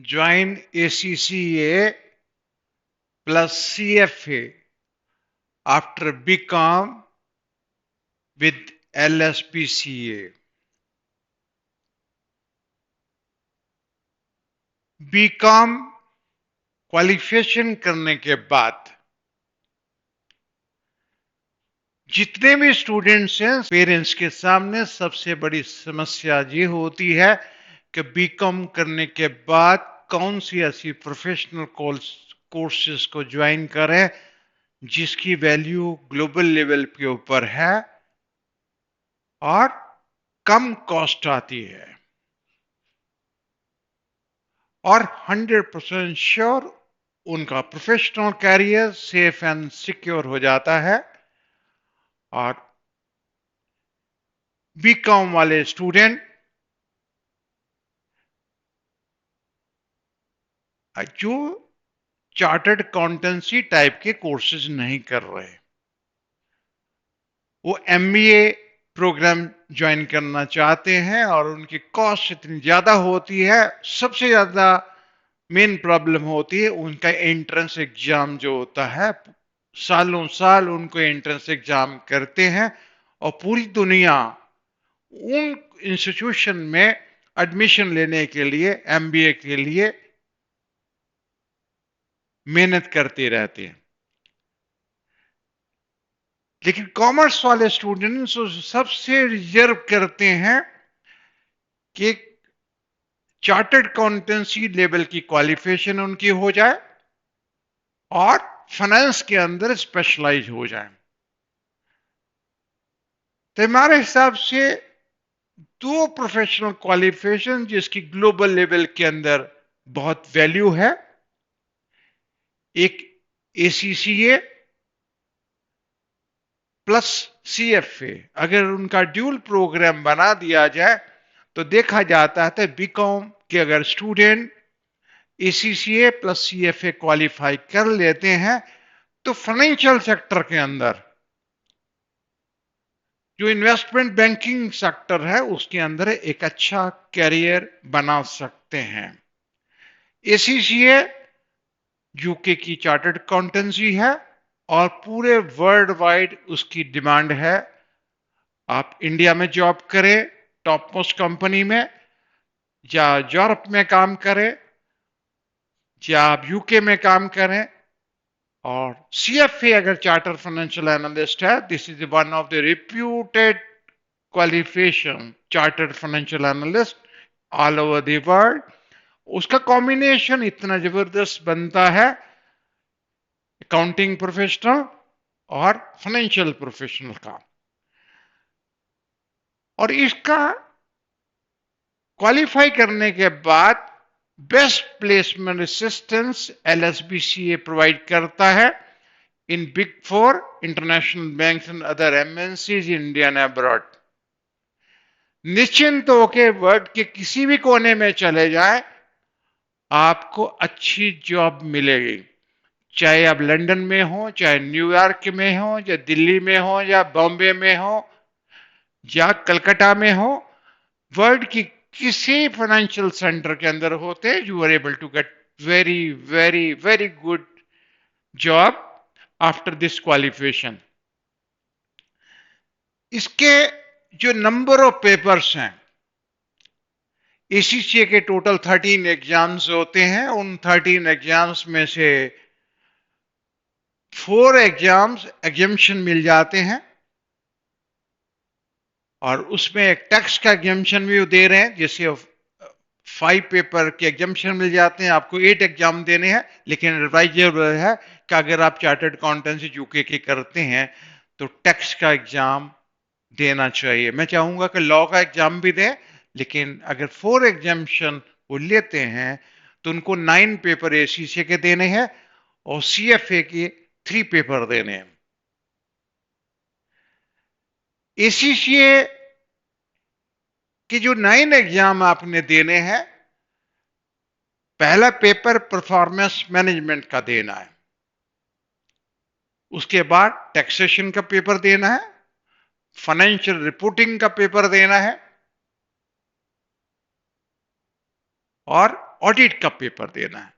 join ACCA plus CFA after BCom with LSPCA. BCom qualification करने के बाद जितने भी स्टूडेंट्स हैं, पेरेंट्स के सामने सबसे बड़ी समस्या ये होती है कि बीकॉम करने के बाद कौन सी ऐसी प्रोफेशनल कोर्सेज को ज्वाइन करें जिसकी वैल्यू ग्लोबल लेवल के ऊपर है और कम कॉस्ट आती है और 100% श्योर उनका professional career safe and secure हो जाता है। और बीकॉम वाले स्टूडेंट जो चार्टर्ड अकाउंटेंसी टाइप के कोर्सेज नहीं कर रहे, वो एमबीए प्रोग्राम ज्वाइन करना चाहते हैं और उनकी कॉस्ट इतनी ज्यादा होती है। सबसे ज्यादा मेन प्रॉब्लम होती है उनका एंट्रेंस एग्जाम जो होता है, सालों साल उनको एंट्रेंस एग्जाम करते हैं और पूरी दुनिया उन इंस्टीट्यूशन में एडमिशन लेने के लिए, एमबीए के लिए मेहनत करते रहते हैं। लेकिन कॉमर्स वाले स्टूडेंट्स सबसे रिजर्व करते हैं कि चार्टर्ड अकाउंटेंसी लेवल की क्वालिफिकेशन उनकी हो जाए और फाइनेंस के अंदर स्पेशलाइज हो जाए। तो हमारे हिसाब से दो प्रोफेशनल क्वालिफिकेशन जिसकी ग्लोबल लेवल के अंदर बहुत वैल्यू है, एक एसीसीए प्लस सीएफए। अगर उनका ड्यूल प्रोग्राम बना दिया जाए तो देखा जाता है बीकॉम के अगर student ACCA plus CFA qualify कर लेते हैं तो फाइनेंशियल सेक्टर के अंदर जो इन्वेस्टमेंट बैंकिंग सेक्टर है उसके अंदर एक अच्छा कैरियर बना सकते हैं। एसीसीए यूके की चार्टर्ड अकाउंटेंसी है और पूरे वर्ल्ड वाइड उसकी डिमांड है। आप इंडिया में जॉब करें टॉप मोस्ट कंपनी में, या यूरोप में काम करें, या आप यूके में काम करें, और सीएफए अगर चार्टर फाइनेंशियल एनालिस्ट है, this is one of the reputed qualification, chartered financial analyst all over the world. उसका कॉम्बिनेशन इतना जबरदस्त बनता है, अकाउंटिंग प्रोफेशनल और फाइनेंशियल प्रोफेशनल का। और इसका क्वालिफाई करने के बाद best placement assistance LSBCA provide करता है in big four international banks and other MNCs in India and abroad. निश्चिंत होकर वर्ल्ड के किसी भी कोने में चले जाएं, आपको अच्छी जॉब मिलेगी। चाहे आप लंदन में हो, चाहे न्यूयॉर्क में हो, या दिल्ली में हो, या बॉम्बे में हो, या कलकत्ता में हो, वर्ल्ड की किसी फाइनेंशियल सेंटर के अंदर होते, you are able to get very very very good job after this qualification. इसके जो नंबर ऑफ पेपर्स हैं, एसीसीए के टोटल 13 एग्जाम्स होते हैं। उन 13 एग्जाम्स में से 4 एग्जाम्स एग्जम्पशन मिल जाते हैं और उसमें एक टैक्स का एग्जम्पशन भी दे रहे हैं, जैसे 5 पेपर के एग्जम्पशन मिल जाते हैं। आपको 8 एग्जाम देने हैं, लेकिन एडवाइजेबल है कि अगर आप चार्टर्ड अकाउंटेंसी यूके के करते हैं तो टैक्स का एग्जाम देना चाहिए। मैं चाहूंगा कि लॉ का एग्जाम भी दें, लेकिन अगर 4 एग्जाम्पशन वो लेते हैं तो उनको 9 पेपर एसीसीए के देने हैं और सीएफए के 3 पेपर देने हैं। एसीसीए के जो 9 एग्जाम आपने देने हैं, पहला पेपर परफॉर्मेंस मैनेजमेंट का देना है, उसके बाद टैक्सेशन का पेपर देना है, फाइनेंशियल रिपोर्टिंग का पेपर देना है और ऑडिट का पेपर देना है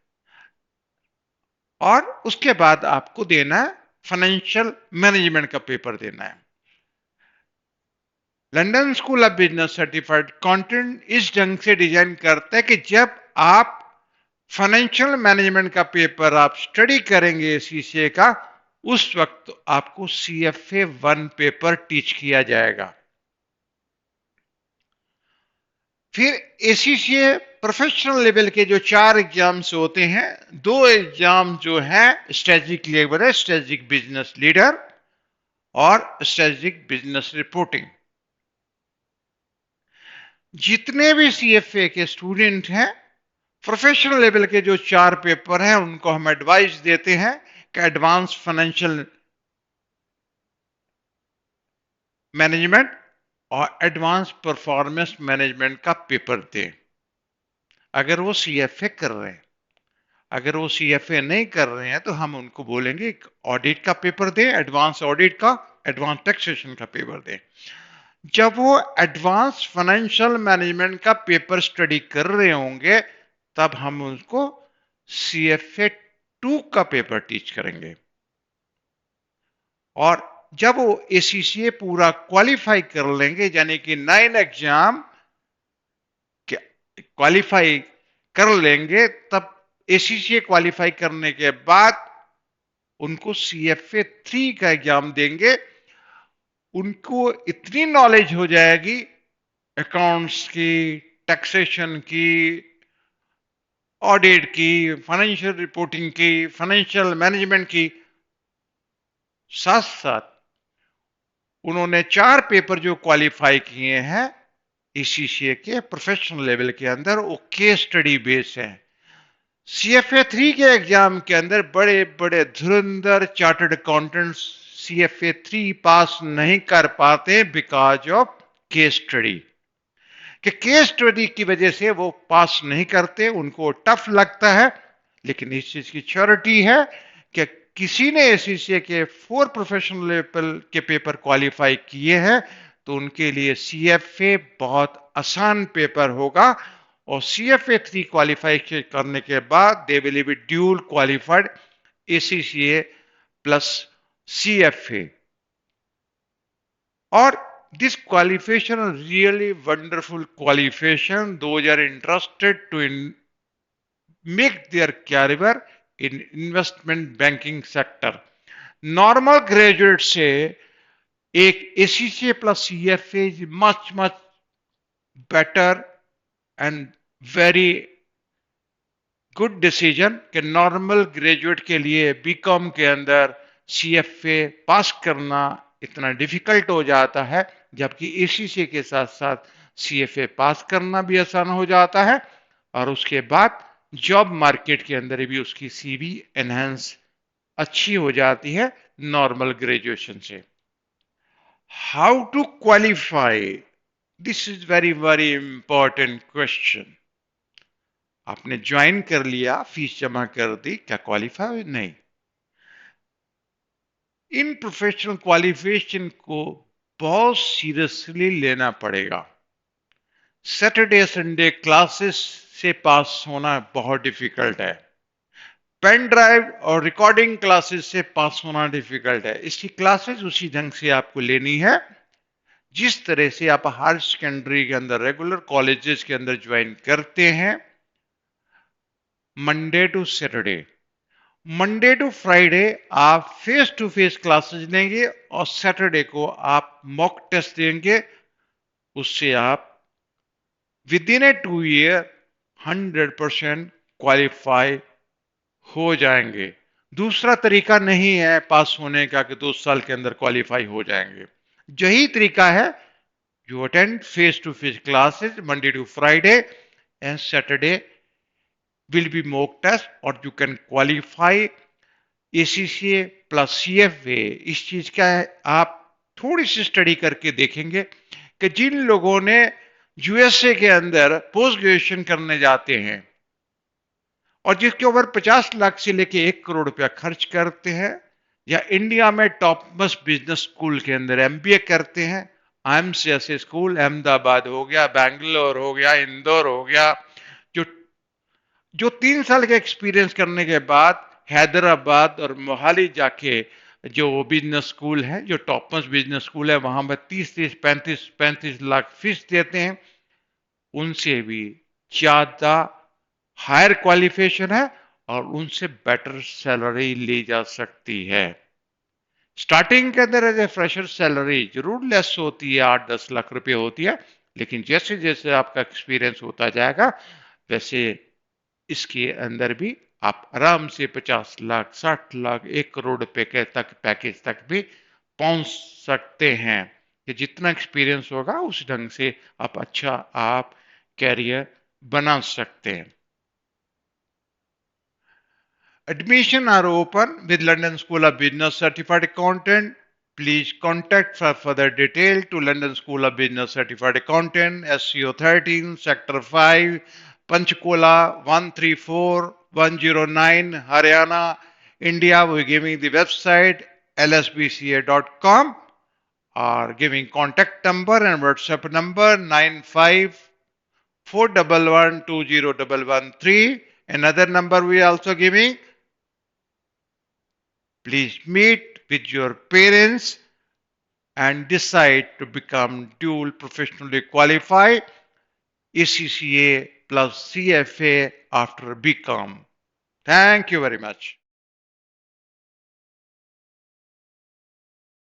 और उसके बाद आपको देना है फाइनेंशियल मैनेजमेंट का पेपर देना है। London school of business certified content इस ढंग से डिजाइन करता है कि जब आप फाइनेंशियल मैनेजमेंट का पेपर आप स्टडी करेंगे सीसीए का, उस वक्त आपको सीएफए 1 पेपर टीच किया जाएगा। फिर एसीसीए प्रोफेशनल लेवल के जो 4 एग्जाम्स होते हैं, 2 एग्जाम जो है स्ट्रेटेजिक लेवल है, स्ट्रेटेजिक बिजनेस लीडर और स्ट्रेटेजिक बिजनेस रिपोर्टिंग। जितने भी सीएफए के स्टूडेंट हैं, प्रोफेशनल लेवल के जो 4 पेपर हैं उनको हम एडवाइस देते हैं कि एडवांस फाइनेंशियल मैनेजमेंट और एडवांस परफॉर्मेंस मैनेजमेंट का पेपर दें अगर वो सीएफए कर रहे हैं। अगर वो सीएफए नहीं कर रहे हैं तो हम उनको बोलेंगे ऑडिट का पेपर दें, एडवांस ऑडिट का, एडवांस टैक्सेशन का पेपर दें। जब वो एडवांस फाइनेंशियल मैनेजमेंट का पेपर स्टडी कर रहे होंगे तब हम उनको सीएफए 2 का पेपर टीच करेंगे। और जब वो एसीसीए पूरा क्वालिफाई कर लेंगे, यानी कि 9 एग्जाम क्वालिफाई कर लेंगे, तब एसीसीए क्वालिफाई करने के बाद उनको सीएफए 3 का एग्जाम देंगे। उनको इतनी नॉलेज हो जाएगी अकाउंट्स की, टैक्सेशन की, ऑडिट की, फाइनेंशियल रिपोर्टिंग की, फाइनेंशियल मैनेजमेंट की, साथ साथ उन्होंने 4 पेपर जो क्वालिफाई किए हैं एसीसीए के प्रोफेशनल लेवल के अंदर, वो केस स्टडी बेस है। सीएफए 3 के एग्जाम के अंदर बड़े बड़े धुरंधर चार्टर्ड अकाउंटेंट्स सीएफए 3 पास नहीं कर पाते बिकॉज ऑफ केस स्टडी। कि केस स्टडी की वजह से वो पास नहीं करते, उनको टफ लगता है। लेकिन इस चीज की श्योरिटी है कि किसी ने एसीसीए के 4 प्रोफेशनल लेवल के पेपर क्वालिफाई किए हैं तो उनके लिए सीएफए बहुत आसान पेपर होगा। और सीएफए 3 क्वालिफाई करने के बाद they will be dual qualified ACCA plus CFA. और this qualification is really wonderful qualification. Those are interested to make their career in investment banking sector. Normal graduate से एक ACCA plus CFA is much much better and very good decision कि normal graduate के लिए BCom के अंदर CFA पास करना इतना difficult हो जाता है, जबकि एसीसीए के साथ साथ सीएफए पास करना भी आसान हो जाता है और उसके बाद जॉब मार्केट के अंदर भी उसकी सीवी एनहांस अच्छी हो जाती है नॉर्मल ग्रेजुएशन से। How to qualify, this is very very important question. आपने ज्वाइन कर लिया, फीस जमा कर दी, क्या क्वालिफाई? नहीं। इन प्रोफेशनल क्वालिफिकेशन को बहुत सीरियसली लेना पड़ेगा। सैटरडे संडे क्लासेस से पास होना बहुत डिफिकल्ट है। पेन ड्राइव और रिकॉर्डिंग क्लासेस से पास होना डिफिकल्ट है। इसकी क्लासेस उसी ढंग से आपको लेनी है जिस तरह से आप हायर सेकेंडरी के अंदर रेगुलर कॉलेजेस के अंदर ज्वाइन करते हैं। Monday to Saturday, Monday to Friday आप फेस टू फेस क्लासेस लेंगे और सैटरडे को आप मॉक टेस्ट देंगे। उससे आप with in A 2 year 100% qualify हो जाएंगे। दूसरा तरीका नहीं है पास होने का कि 2 साल के अंदर क्वालिफाई हो जाएंगे। यही तरीका है, you attend face to face classes Monday to Friday and Saturday will be mock test और you can qualify ACCA plus CFA। इस चीज का आप थोड़ी सी स्टडी करके देखेंगे कि जिन लोगों ने यूएसए के अंदर पोस्ट ग्रेजुएशन करने जाते हैं और जिसके ऊपर 50 लाख से लेके 1 करोड़ रुपया खर्च करते हैं, या इंडिया में टॉप मोस्ट बिजनेस स्कूल के अंदर एमबीए करते हैं, आईएम्स जैसे स्कूल, अहमदाबाद हो गया, बैंगलोर हो गया, इंदौर हो गया, जो जो 3 साल का एक्सपीरियंस करने के बाद हैदराबाद और मोहाली जाके जो बिजनेस स्कूल है, जो टॉप बिजनेस स्कूल है, वहां पर 30-30, 35-35 लाख फीस देते हैं, उनसे भी ज्यादा हायर क्वालिफिकेशन है और उनसे बेटर सैलरी ली जा सकती है। स्टार्टिंग के अंदर एज ए फ्रेशर सैलरी जरूर लेस होती है, 8-10 लाख रुपए होती है, लेकिन जैसे जैसे आपका एक्सपीरियंस होता जाएगा वैसे इसके अंदर भी आप आराम से 50 लाख, 60 लाख, 1 करोड़ रुपए के तक पैकेज तक भी पहुंच सकते हैं। कि जितना एक्सपीरियंस होगा उस ढंग से आप कैरियर बना सकते हैं। Admission are open with London School of Business Certified Accountant. Please contact for further detail to London School of Business Certified Accountant, SCO 13, Sector 5, Panchkula 134109, Haryana, India. We're giving the website lsbca.com or giving contact number and WhatsApp number 9541120113. Another number we are also giving. Please meet with your parents and decide to become dual professionally qualified ACCA plus CFA after BCom. Thank you very much.